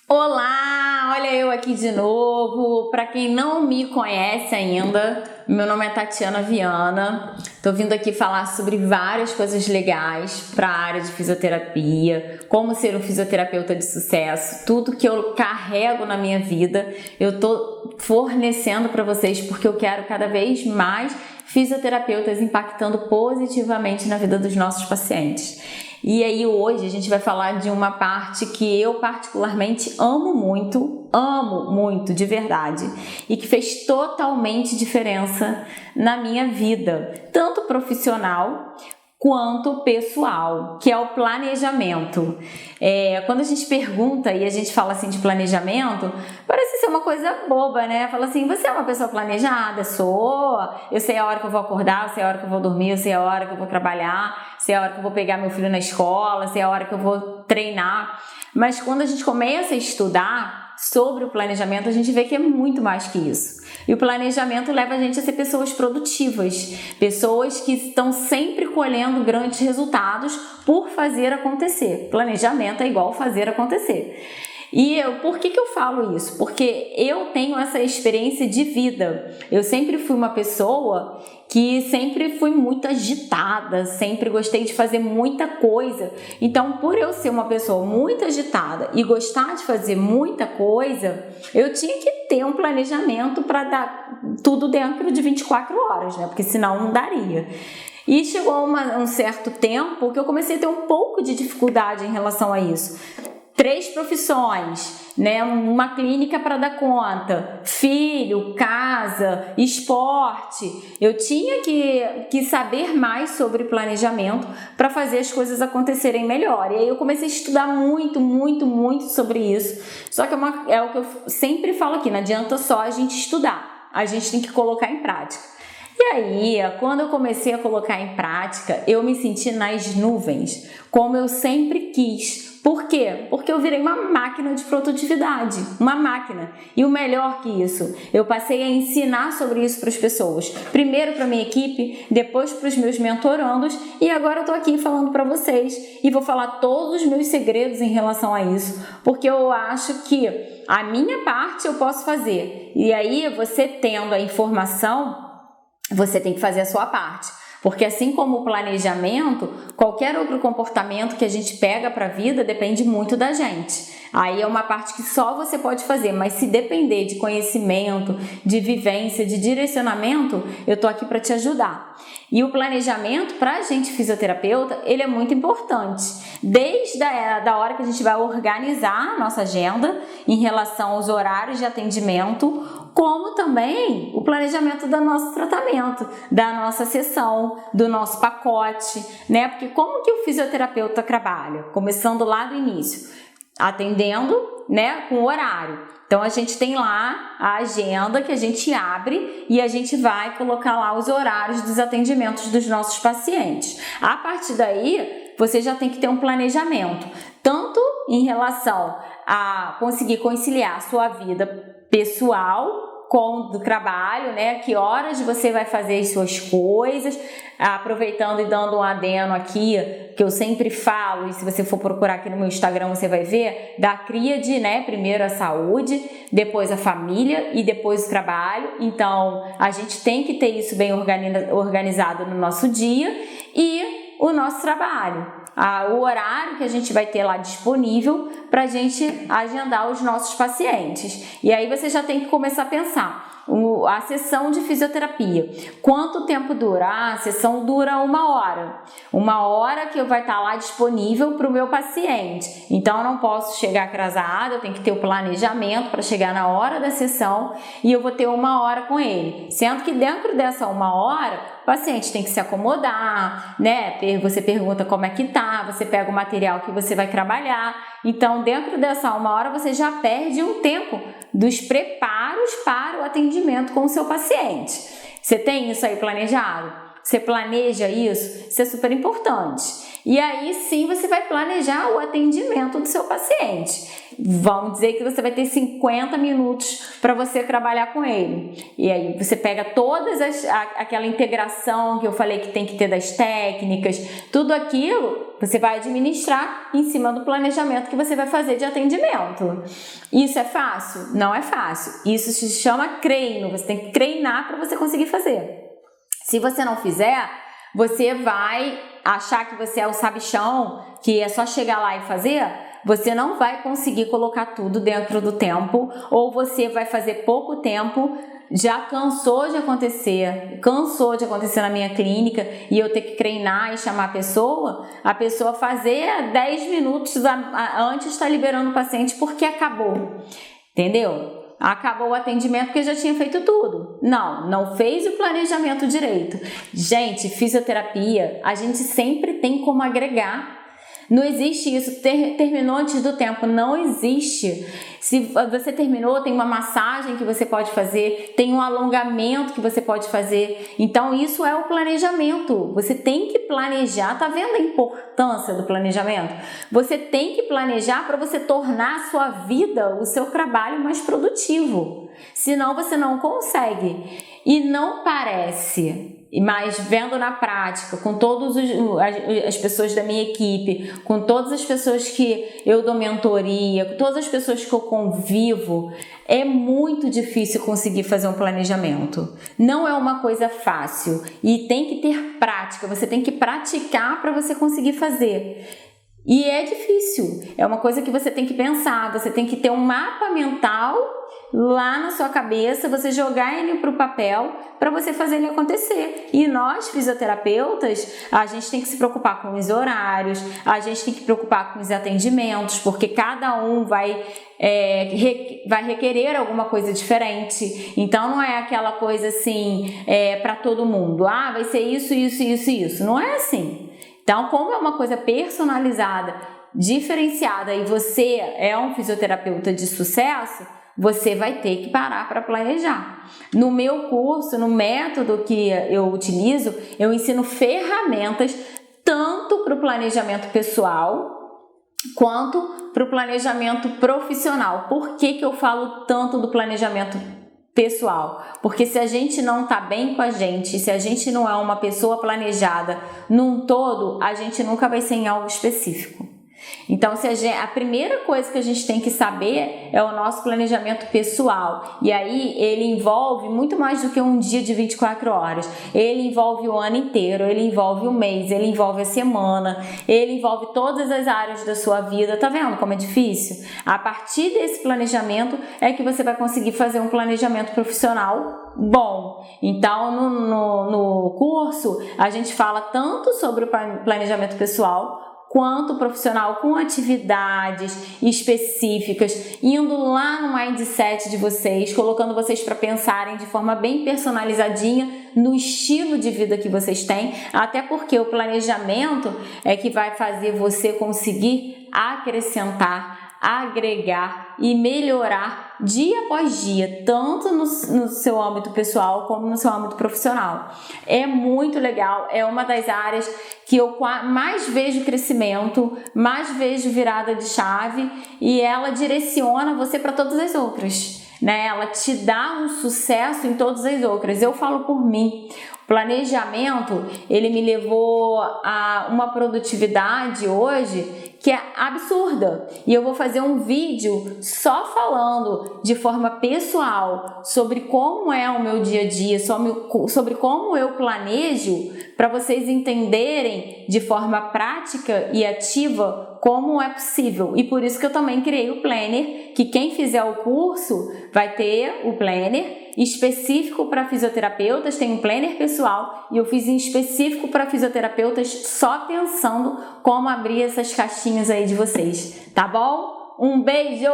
Olá, olha eu aqui de novo. Para quem não me conhece ainda, meu nome é Tatiana Viana. Tô vindo aqui falar sobre várias coisas legais para a área de fisioterapia, como ser um fisioterapeuta de sucesso, tudo que eu carrego na minha vida, eu tô fornecendo para vocês porque eu quero cada vez mais fisioterapeutas impactando positivamente na vida dos nossos pacientes. E aí hoje a gente vai falar de uma parte que eu particularmente amo muito de verdade e que fez totalmente diferença na minha vida, tanto profissional quanto pessoal, que é o planejamento. Quando a gente pergunta e a gente fala assim de planejamento, parece ser uma coisa boba, né? Fala assim, você é uma pessoa planejada? Sou. Eu sei a hora que eu vou acordar, eu sei a hora que eu vou dormir, eu sei a hora que eu vou trabalhar, sei a hora que eu vou pegar meu filho na escola, sei a hora que eu vou treinar. Mas quando a gente começa a estudar sobre o planejamento, a gente vê que é muito mais que isso. E o planejamento leva a gente a ser pessoas produtivas, pessoas que estão sempre colhendo grandes resultados por fazer acontecer. Planejamento é igual fazer acontecer. E por que eu falo isso? Porque eu tenho essa experiência de vida. Eu sempre fui uma pessoa que sempre fui muito agitada, sempre gostei de fazer muita coisa. Então, por eu ser uma pessoa muito agitada e gostar de fazer muita coisa, eu tinha que ter um planejamento para dar tudo dentro de 24 horas, né? Porque senão não daria. E chegou um certo tempo que eu comecei a ter um pouco de dificuldade em relação a isso. 3 profissões, né? Uma clínica para dar conta, filho, casa, esporte. Eu tinha que saber mais sobre planejamento para fazer as coisas acontecerem melhor. E aí eu comecei a estudar muito sobre isso. Só que é o que eu sempre falo aqui, não adianta só a gente estudar, a gente tem que colocar em prática. E aí, quando eu comecei a colocar em prática, eu me senti nas nuvens, como eu sempre quis. Por quê? Porque eu virei uma máquina de produtividade, uma máquina. E o melhor que isso, eu passei a ensinar sobre isso para as pessoas. Primeiro para minha equipe, depois para os meus mentorandos e agora eu estou aqui falando para vocês e vou falar todos os meus segredos em relação a isso, porque eu acho que a minha parte eu posso fazer. E aí, você tendo a informação, você tem que fazer a sua parte. Porque assim como o planejamento, qualquer outro comportamento que a gente pega para a vida depende muito da gente. Aí é uma parte que só você pode fazer, mas se depender de conhecimento, de vivência, de direcionamento, eu tô aqui para te ajudar. E o planejamento, para a gente fisioterapeuta, ele é muito importante. Desde da hora que a gente vai organizar a nossa agenda em relação aos horários de atendimento, como também o planejamento do nosso tratamento, da nossa sessão, do nosso pacote, né? Porque como que o fisioterapeuta trabalha? Começando lá do início, atendendo, né, com horário. Então a gente tem lá a agenda que a gente abre e a gente vai colocar lá os horários dos atendimentos dos nossos pacientes. A partir daí, você já tem que ter um planejamento, tanto em relação a conseguir conciliar a sua vida pessoal com do trabalho, né? Que horas você vai fazer as suas coisas, aproveitando e dando um adeno aqui, que eu sempre falo, e se você for procurar aqui no meu Instagram você vai ver, da tríade, né? Primeiro a saúde, depois a família e depois o trabalho. Então, a gente tem que ter isso bem organizado no nosso dia e o nosso trabalho. O horário que a gente vai ter lá disponível para a gente agendar os nossos pacientes. E aí você já tem que começar a pensar, a sessão de fisioterapia, quanto tempo dura? A sessão dura 1 hora. 1 hora que vai estar lá disponível para o meu paciente. Então eu não posso chegar atrasada, eu tenho que ter o planejamento para chegar na hora da sessão e eu vou ter 1 hora com ele. Sendo que dentro dessa 1 hora, o paciente tem que se acomodar, né? Você pergunta como é que tá, você pega o material que você vai trabalhar. Então, dentro dessa 1 hora, você já perde um tempo dos preparos para o atendimento com o seu paciente. Você tem isso aí planejado? Você planeja isso? Isso é super importante. E aí sim você vai planejar o atendimento do seu paciente. Vamos dizer que você vai ter 50 minutos para você trabalhar com ele. E aí você pega todas aquela integração que eu falei que tem que ter das técnicas, tudo aquilo você vai administrar em cima do planejamento que você vai fazer de atendimento. Isso é fácil? Não é fácil. Isso se chama treino. Você tem que treinar para você conseguir fazer. Se você não fizer, você vai achar que você é o sabichão, que é só chegar lá e fazer. Você não vai conseguir colocar tudo dentro do tempo, ou você vai fazer pouco tempo. Já cansou de acontecer na minha clínica e eu ter que treinar e chamar a pessoa fazer 10 minutos antes de estar liberando o paciente porque acabou, entendeu? Acabou o atendimento porque já tinha feito tudo. Não fez o planejamento direito. Gente, fisioterapia, a gente sempre tem como agregar. Não existe isso, terminou antes do tempo, não existe. Se você terminou, tem uma massagem que você pode fazer, tem um alongamento que você pode fazer. Então isso é o planejamento. Você tem que planejar, tá vendo a importância do planejamento? Você tem que planejar para você tornar a sua vida, o seu trabalho mais produtivo. Senão você não consegue. E não parece, mas vendo na prática, com todas as pessoas da minha equipe, com todas as pessoas que eu dou mentoria, com todas as pessoas que eu convivo, é muito difícil conseguir fazer um planejamento. Não é uma coisa fácil e tem que ter prática, você tem que praticar para você conseguir fazer. E é difícil, é uma coisa que você tem que pensar, você tem que ter um mapa mental lá na sua cabeça, você jogar ele para o papel para você fazer ele acontecer. E nós, fisioterapeutas, a gente tem que se preocupar com os horários, a gente tem que se preocupar com os atendimentos, porque cada um vai requerer alguma coisa diferente. Então não é aquela coisa assim para todo mundo, vai ser isso. Não é assim. Então, como é uma coisa personalizada, diferenciada e você é um fisioterapeuta de sucesso, você vai ter que parar para planejar. No meu curso, no método que eu utilizo, eu ensino ferramentas tanto para o planejamento pessoal quanto para o planejamento profissional. Por que eu falo tanto do planejamento pessoal? Porque se a gente não está bem com a gente, se a gente não é uma pessoa planejada num todo, a gente nunca vai ser em algo específico. Então, a primeira coisa que a gente tem que saber é o nosso planejamento pessoal. E aí, ele envolve muito mais do que um dia de 24 horas. Ele envolve o ano inteiro, ele envolve o mês, ele envolve a semana, ele envolve todas as áreas da sua vida. Tá vendo como é difícil? A partir desse planejamento é que você vai conseguir fazer um planejamento profissional bom. Então, no curso, a gente fala tanto sobre o planejamento pessoal quanto profissional, com atividades específicas, indo lá no mindset de vocês, colocando vocês para pensarem de forma bem personalizadinha no estilo de vida que vocês têm, até porque o planejamento é que vai fazer você conseguir acrescentar, agregar e melhorar dia após dia, tanto no seu âmbito pessoal como no seu âmbito profissional. É muito legal, é uma das áreas que eu mais vejo crescimento, mais vejo virada de chave e ela direciona você para todas as outras, né? Ela te dá um sucesso em todas as outras. Eu falo por mim. O planejamento, ele me levou a uma produtividade hoje que é absurda. E eu vou fazer um vídeo só falando de forma pessoal sobre como é o meu dia a dia, sobre como eu planejo, para vocês entenderem de forma prática e ativa como é possível. E por isso que eu também criei o planner, que quem fizer o curso vai ter o planner específico para fisioterapeutas, tem um planner pessoal e eu fiz em específico para fisioterapeutas só pensando como abrir essas caixinhas aí de vocês, tá bom? Um beijo!